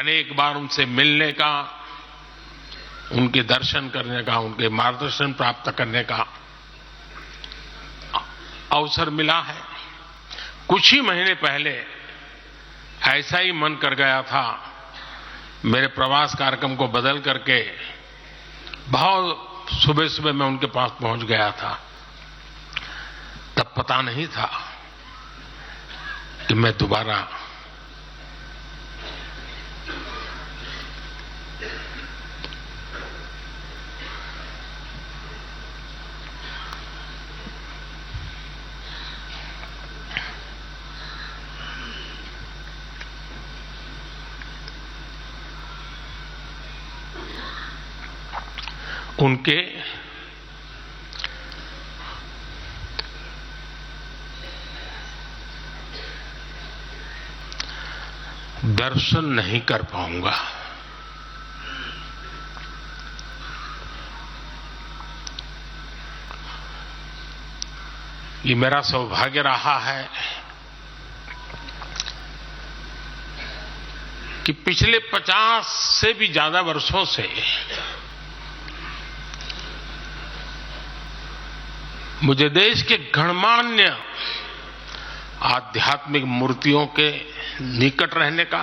अनेक बार उनसे मिलने का, उनके दर्शन करने का, उनके मार्गदर्शन प्राप्त करने का अवसर मिला है। कुछ ही महीने पहले ऐसा ही मन कर गया था, मेरे प्रवास कार्यक्रम को बदल करके बहुत सुबह सुबह मैं उनके पास पहुंच गया था। तब पता नहीं था कि मैं दोबारा उनके दर्शन नहीं कर पाऊंगा। ये मेरा सौभाग्य रहा है कि पिछले 50 से भी ज्यादा वर्षों से मुझे देश के गणमान्य आध्यात्मिक मूर्तियों के निकट रहने का,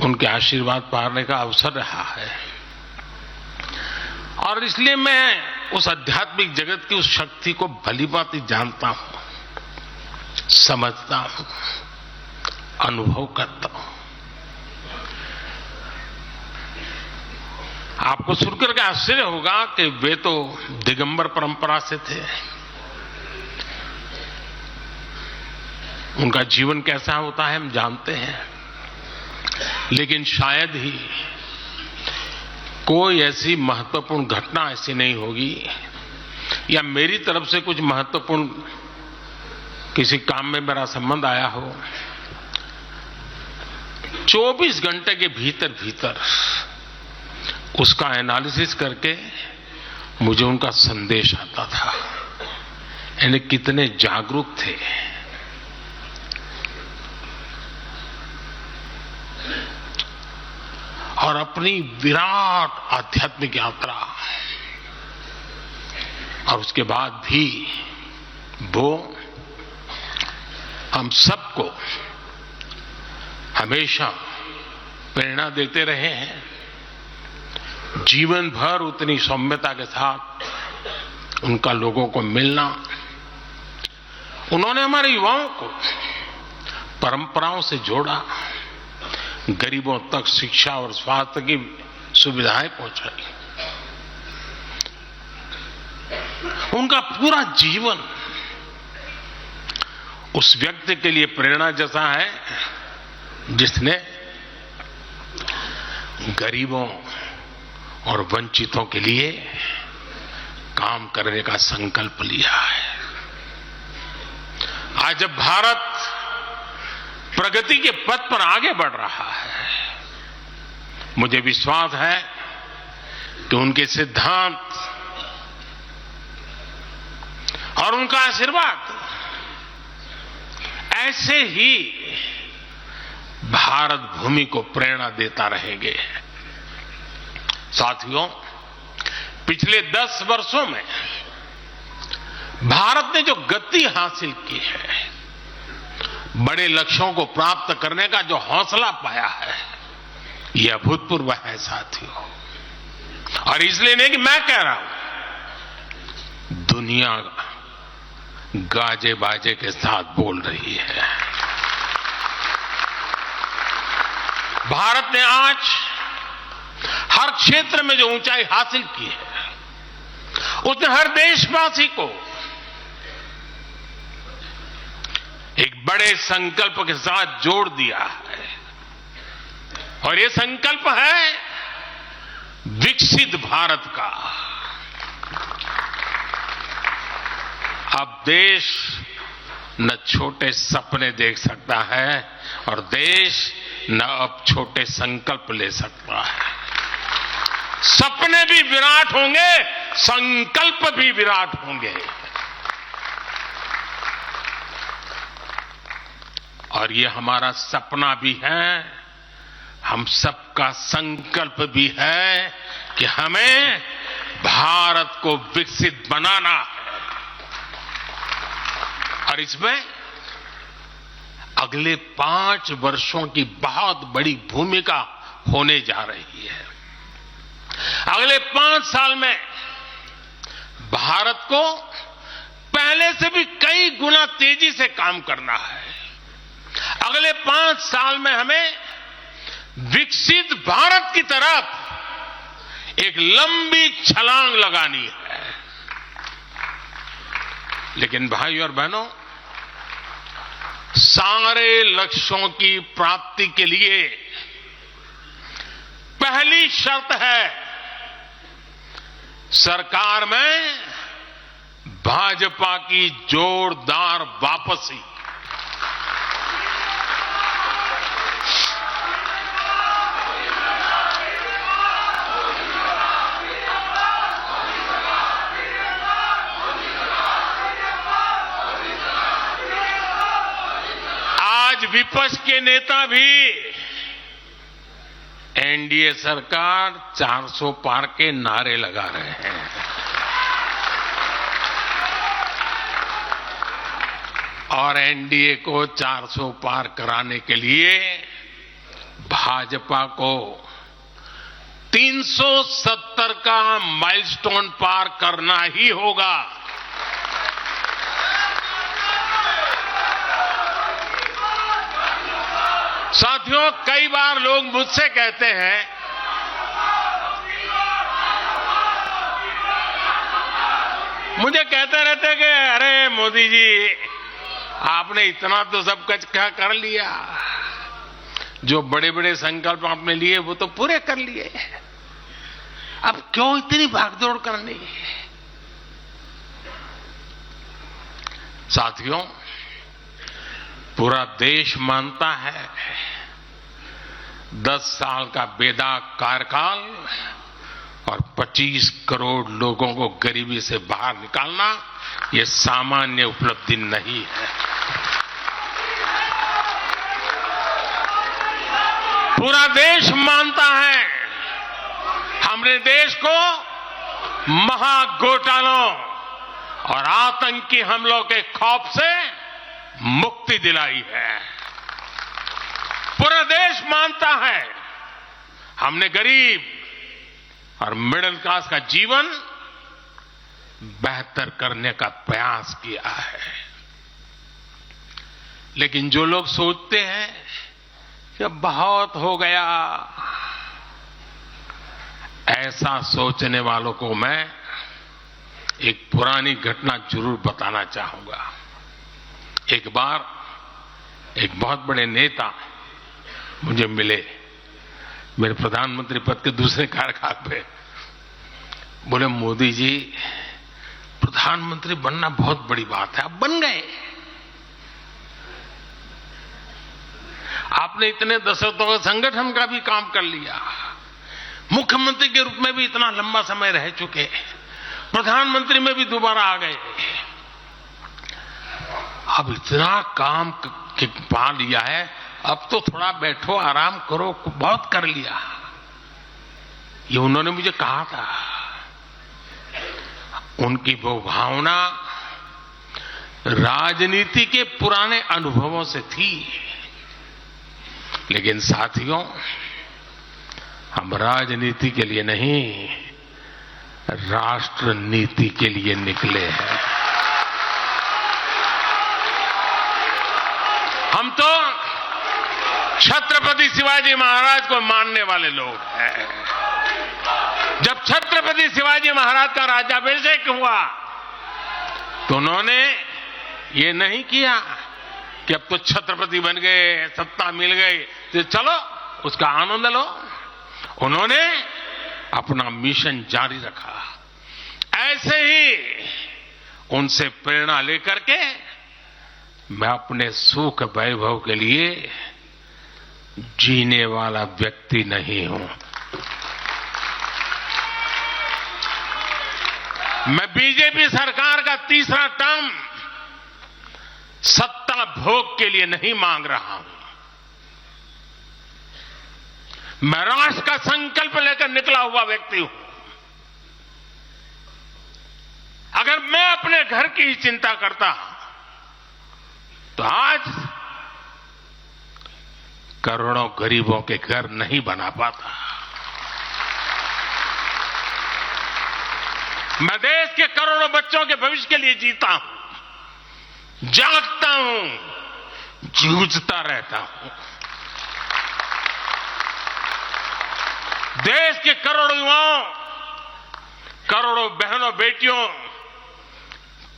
उनके आशीर्वाद पाने का अवसर रहा है। और इसलिए मैं उस आध्यात्मिक जगत की उस शक्ति को भलीभांति जानता हूं, समझता हूं, अनुभव करता हूं। आपको सुनकर के आश्चर्य होगा कि वे तो दिगंबर परंपरा से थे। उनका जीवन कैसा होता है हम जानते हैं, लेकिन शायद ही कोई ऐसी महत्वपूर्ण घटना ऐसी नहीं होगी या मेरी तरफ से कुछ महत्वपूर्ण किसी काम में मेरा संबंध आया हो, 24 घंटे के भीतर भीतर उसका एनालिसिस करके मुझे उनका संदेश आता था। यानी कितने जागरूक थे, और अपनी विराट आध्यात्मिक यात्रा और उसके बाद भी वो हम सबको हमेशा प्रेरणा देते रहे हैं। जीवन भर उतनी सौम्यता के साथ उनका लोगों को मिलना, उन्होंने हमारे युवाओं को परंपराओं से जोड़ा, गरीबों तक शिक्षा और स्वास्थ्य की सुविधाएं पहुंचाई। उनका पूरा जीवन उस व्यक्ति के लिए प्रेरणा जैसा है जिसने गरीबों और वंचितों के लिए काम करने का संकल्प लिया है। आज जब भारत प्रगति के पथ पर आगे बढ़ रहा है, मुझे विश्वास है कि उनके सिद्धांत और उनका आशीर्वाद ऐसे ही भारत भूमि को प्रेरणा देता रहेंगे। साथियों, पिछले 10 वर्षों में भारत ने जो गति हासिल की है, बड़े लक्ष्यों को प्राप्त करने का जो हौसला पाया है, यह अभूतपूर्व है साथियों। और इसलिए नहीं कि मैं कह रहा हूं, दुनिया गाजे बाजे के साथ बोल रही है। भारत ने आज हर क्षेत्र में जो ऊंचाई हासिल की है, उसने हर देशवासी को एक बड़े संकल्प के साथ जोड़ दिया है। और ये संकल्प है विकसित भारत का। अब देश न छोटे सपने देख सकता है और देश न अब छोटे संकल्प ले सकता है। सपने भी विराट होंगे, संकल्प भी विराट होंगे। और ये हमारा सपना भी है, हम सबका संकल्प भी है कि हमें भारत को विकसित बनाना है और इसमें अगले 5 वर्षों की बहुत बड़ी भूमिका होने जा रही है। अगले 5 साल में भारत को पहले से भी कई गुना तेजी से काम करना है। अगले 5 साल में हमें विकसित भारत की तरफ एक लंबी छलांग लगानी है। लेकिन भाई और बहनों, सारे लक्ष्यों की प्राप्ति के लिए पहली शर्त है सरकार में भाजपा की जोरदार वापसी। आज विपक्ष के नेता भी एनडीए सरकार 400 पार के नारे लगा रहे हैं। और एनडीए को 400 पार कराने के लिए भाजपा को 370 का माइलस्टोन पार करना ही होगा। साथियों, कई बार लोग मुझसे कहते हैं मुझे कहते रहते कि अरे मोदी जी, आपने इतना तो सब कुछ क्या कर लिया, जो बड़े बड़े संकल्प आपने लिए वो तो पूरे कर लिए, अब क्यों इतनी भागदौड़ करनी। साथियों, पूरा देश मानता है 10 साल का बेदाग कार्यकाल और 25 करोड़ लोगों को गरीबी से बाहर निकालना ये सामान्य उपलब्धि नहीं है। पूरा देश मानता है हमने देश को महाघोटालों और आतंकी हमलों के खौफ से मुक्ति दिलाई है। पूरा देश मानता है हमने गरीब और मिडिल क्लास का जीवन बेहतर करने का प्रयास किया है। लेकिन जो लोग सोचते हैं कि अब बहुत हो गया, ऐसा सोचने वालों को मैं एक पुरानी घटना जरूर बताना चाहूंगा। एक बार एक बहुत बड़े नेता मुझे मिले, मेरे प्रधानमंत्री पद के दूसरे कार्यकाल पे। बोले, मोदी जी, प्रधानमंत्री बनना बहुत बड़ी बात है, आप बन गए। आपने इतने दशकों के संगठन का भी काम कर लिया, मुख्यमंत्री के रूप में भी इतना लंबा समय रह चुके, प्रधानमंत्री में भी दोबारा आ गए। अब इतना काम पा लिया है, अब तो थोड़ा बैठो, आराम करो, बहुत कर लिया। ये उन्होंने मुझे कहा था। उनकी वो भावना राजनीति के पुराने अनुभवों से थी। लेकिन साथियों, हम राजनीति के लिए नहीं, राष्ट्र नीति के लिए निकले हैं। हम तो छत्रपति शिवाजी महाराज को मानने वाले लोग हैं। जब छत्रपति शिवाजी महाराज का राज्याभिषेक हुआ तो उन्होंने ये नहीं किया कि अब तो छत्रपति बन गए, सत्ता मिल गई तो चलो उसका आनंद लो। उन्होंने अपना मिशन जारी रखा। ऐसे ही उनसे प्रेरणा लेकर के मैं अपने सुख वैभव के लिए जीने वाला व्यक्ति नहीं हूं। मैं बीजेपी सरकार का तीसरा टर्म सत्ता भोग के लिए नहीं मांग रहा हूं। मैं राष्ट्र का संकल्प लेकर निकला हुआ व्यक्ति हूं। अगर मैं अपने घर की ही चिंता करता तो आज करोड़ों गरीबों के घर नहीं बना पाता। मैं देश के करोड़ों बच्चों के भविष्य के लिए जीता हूं, जागता हूं, जूझता रहता हूं। देश के करोड़ों युवाओं, करोड़ों बहनों बेटियों,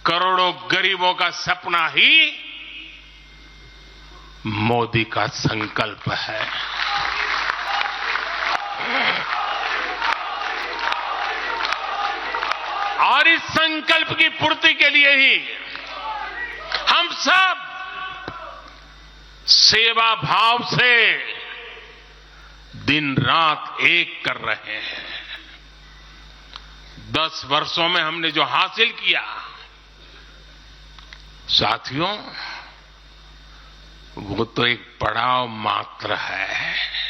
करोड़ों गरीबों का सपना ही मोदी का संकल्प है। और इस संकल्प की पूर्ति के लिए ही हम सब सेवा भाव से दिन रात एक कर रहे हैं। 10 वर्षों में हमने जो हासिल किया, साथियों, वो तो एक पड़ाव मात्र है।